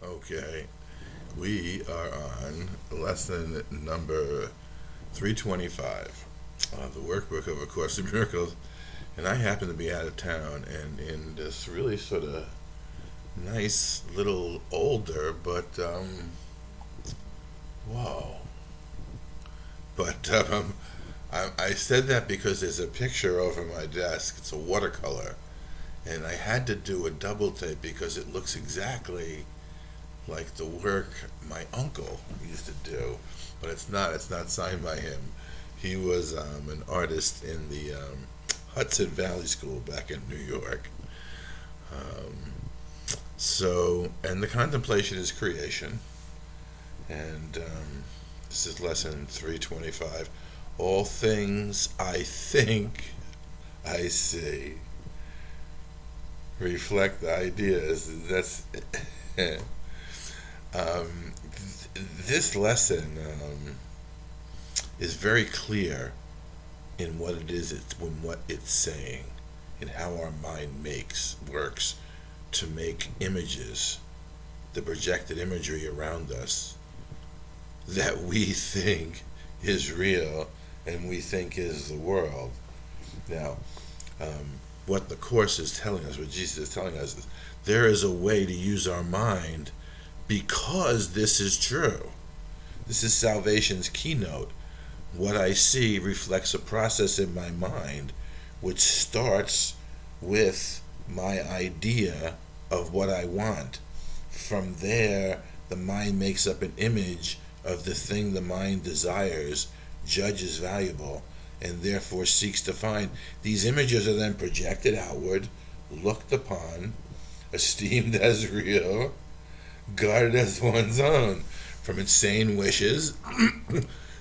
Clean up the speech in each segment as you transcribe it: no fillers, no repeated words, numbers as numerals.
Okay, we are on lesson number 325, the workbook of A Course in Miracles, and I happen to be out of town and in this really sort of nice little older, but, whoa. But I said that because there's a picture over my desk. It's a watercolor, and I had to do a double take because it looks exactly like the work my uncle used to do, but it's not signed by him. He was an artist in the Hudson Valley School back in New York. And the contemplation is creation, and this is lesson 325. All things I think I see reflect ideas. That's this lesson is very clear in what it is, in what it's saying, and how our mind works to make images, the projected imagery around us that we think is real and we think is the world. Now, what the Course is telling us, what Jesus is telling us, is there is a way to use our mind because this is true. This is salvation's keynote. What I see reflects a process in my mind which starts with my idea of what I want. From there, the mind makes up an image of the thing the mind desires, judges valuable, and therefore seeks to find. These images are then projected outward, looked upon, esteemed as real, guarded as one's own, from insane wishes.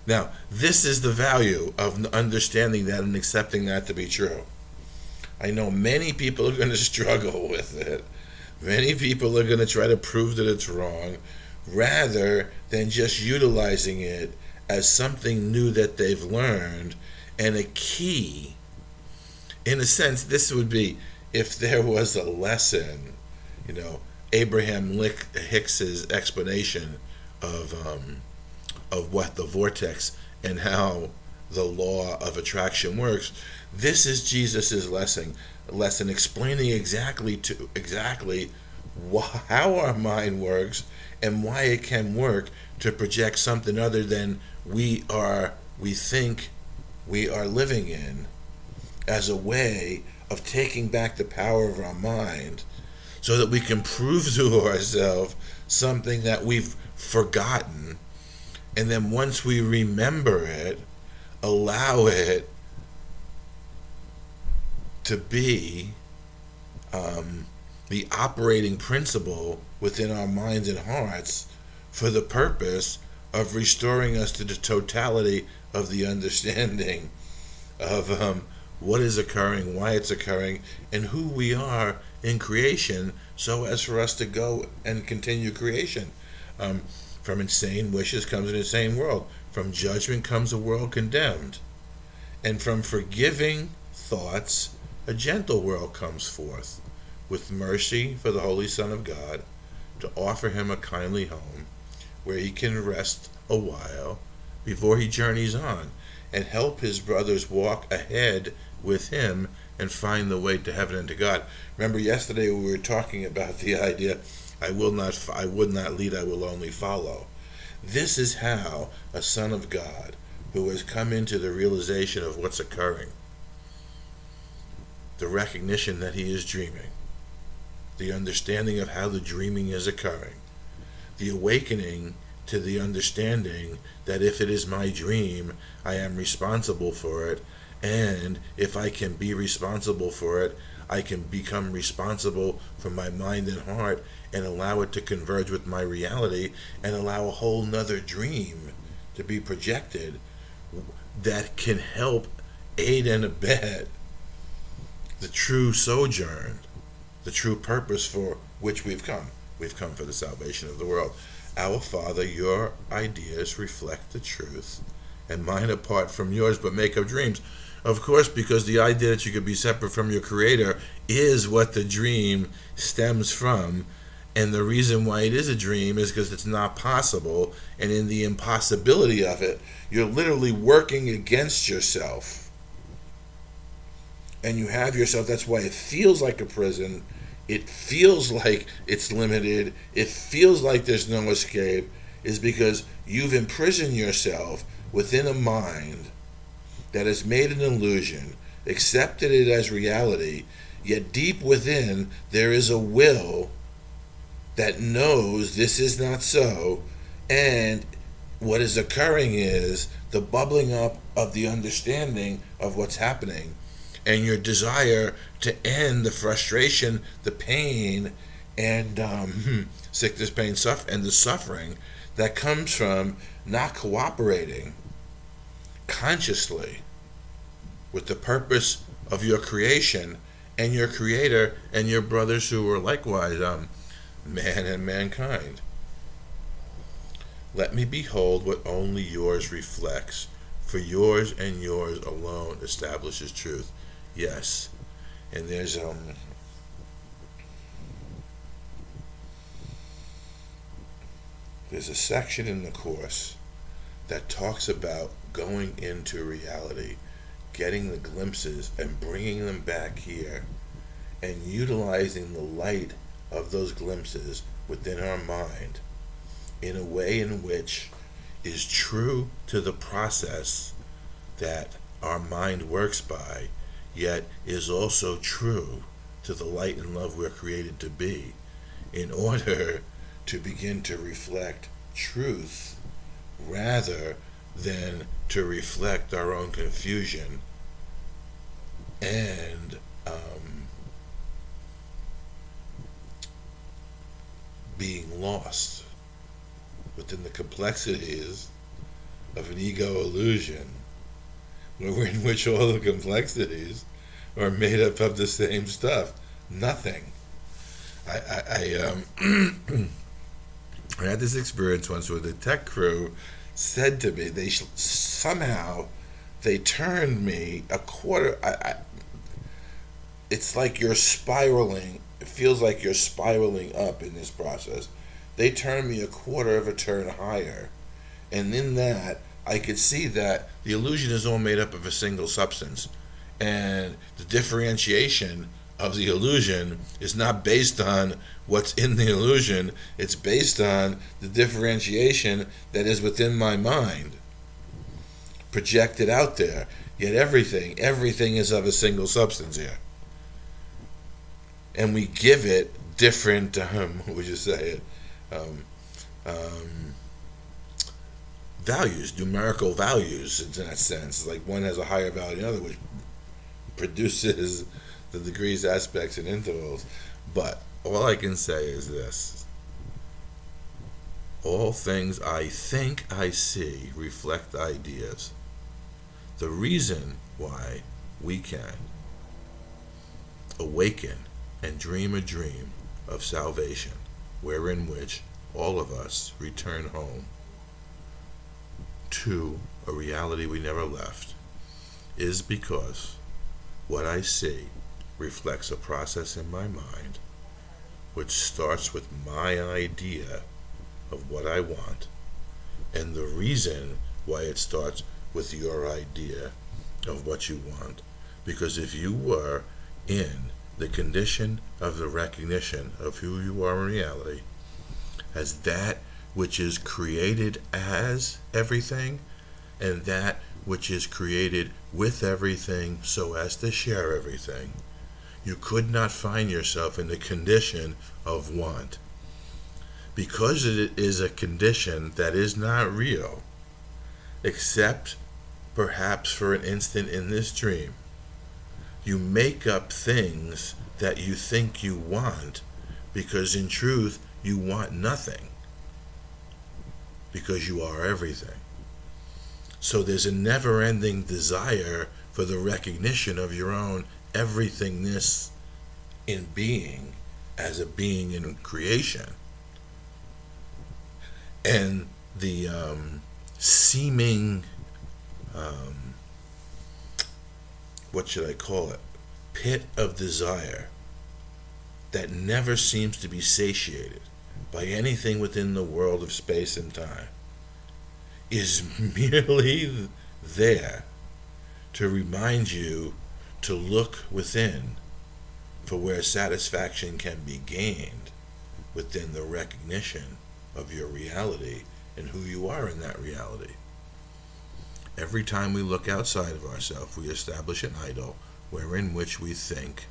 Now, this is the value of understanding that and accepting that to be true. I know many people are going to struggle with it. Many people are going to try to prove that it's wrong, rather than just utilizing it as something new that they've learned and a key. In a sense, this would be if there was a lesson, Abraham Hicks's explanation of what the vortex and how the law of attraction works. This is Jesus's lesson explaining exactly how our mind works and why it can work to project something other than we think we are living in, as a way of taking back the power of our mind so that we can prove to ourselves something that we've forgotten, and then once we remember it, allow it to be the operating principle within our minds and hearts for the purpose of restoring us to the totality of the understanding of what is occurring, why it's occurring, and who we are in creation, so as for us to go and continue creation. From insane wishes comes an insane world. From judgment comes a world condemned. And from forgiving thoughts, a gentle world comes forth, with mercy for the Holy Son of God, to offer him a kindly home, where he can rest a while before he journeys on, and help his brothers walk ahead with him and find the way to heaven and to God. Remember yesterday we were talking about the idea, I would not lead, I will only follow. This is how a son of God who has come into the realization of what's occurring, the recognition that he is dreaming, the understanding of how the dreaming is occurring, the awakening to the understanding that if it is my dream, I am responsible for it, and if I can be responsible for it, I can become responsible for my mind and heart and allow it to converge with my reality and allow a whole nother dream to be projected that can help aid and abet the true sojourn, the true purpose for which we've come. We've come for the salvation of the world. Our Father, your ideas reflect the truth, and mine apart from yours, but make of dreams. Of course, because the idea that you could be separate from your Creator is what the dream stems from, And the reason why it is a dream is because it's not possible, and in the impossibility of it, you're literally working against yourself. And you have yourself, that's why it feels like a prison. It feels like it's limited. It feels like there's no escape, is because you've imprisoned yourself within a mind that has made an illusion, accepted it as reality, yet deep within there is a will that knows this is not so, and what is occurring is the bubbling up of the understanding of what's happening, and your desire to end the frustration, the pain, and sickness, pain, and the suffering that comes from not cooperating consciously with the purpose of your creation and your creator and your brothers who are likewise man and mankind. Let me behold what only yours reflects, for yours and yours alone establishes truth. Yes. And there's a section in the course that talks about going into reality, getting the glimpses and bringing them back here, and utilizing the light of those glimpses within our mind in a way in which is true to the process that our mind works by, yet is also true to the light and love we're created to be, in order to begin to reflect truth rather than to reflect our own confusion and being lost within the complexities of an ego illusion, in which all the complexities are made up of the same stuff. Nothing. I had this experience once where the tech crew said to me, they turned me a quarter. It's like you're spiraling. It feels like you're spiraling up in this process. They turned me a quarter of a turn higher, and in that I could see that the illusion is all made up of a single substance, and the differentiation of the illusion is not based on what's in the illusion. It's based on the differentiation that is within my mind, projected out there. Yet everything is of a single substance here, and we give it different, what would you say it? Values, numerical values in that sense. Like one has a higher value than the other, which produces the degrees, aspects, and intervals. But all I can say is this: all things I think I see reflect ideas. The reason why we can awaken and dream a dream of salvation, wherein which all of us return home to a reality we never left, is because what I see reflects a process in my mind which starts with my idea of what I want, and the reason why it starts with your idea of what you want. Because if you were in the condition of the recognition of who you are in reality as that which is created as everything, and that which is created with everything so as to share everything, you could not find yourself in the condition of want. Because it is a condition that is not real, except perhaps for an instant in this dream, you make up things that you think you want, because in truth you want nothing, because you are everything. So there's a never-ending desire for the recognition of your own everythingness in being, as a being in creation. And the seeming, what should I call it, pit of desire that never seems to be satiated by anything within the world of space and time, is merely there to remind you to look within for where satisfaction can be gained within the recognition of your reality and who you are in that reality. Every time we look outside of ourselves, we establish an idol wherein which we think,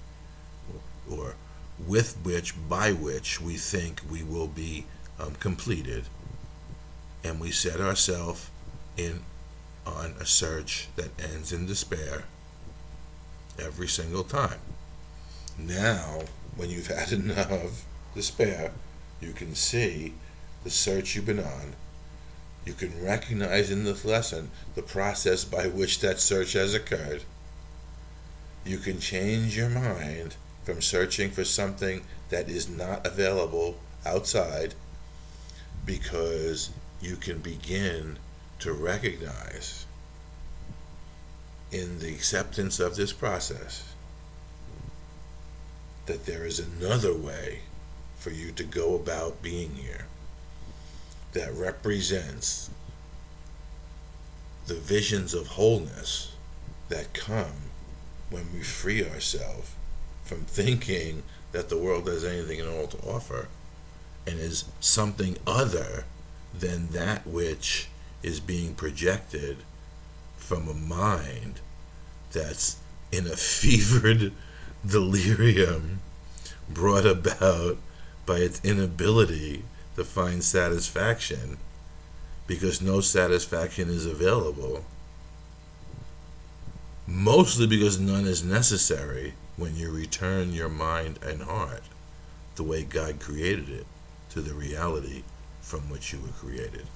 or with which, by which we think we will be completed, and we set ourselves on a search that ends in despair every single time. Now, when you've had enough despair, you can see the search you've been on. You can recognize in this lesson the process by which that search has occurred. You can change your mind from searching for something that is not available outside, because you can begin to recognize in the acceptance of this process that there is another way for you to go about being here that represents the visions of wholeness that come when we free ourselves from thinking that the world has anything at all to offer and is something other than that which is being projected from a mind that's in a fevered delirium brought about by its inability to find satisfaction, because no satisfaction is available, mostly because none is necessary when you return your mind and heart the way God created it to the reality from which you were created.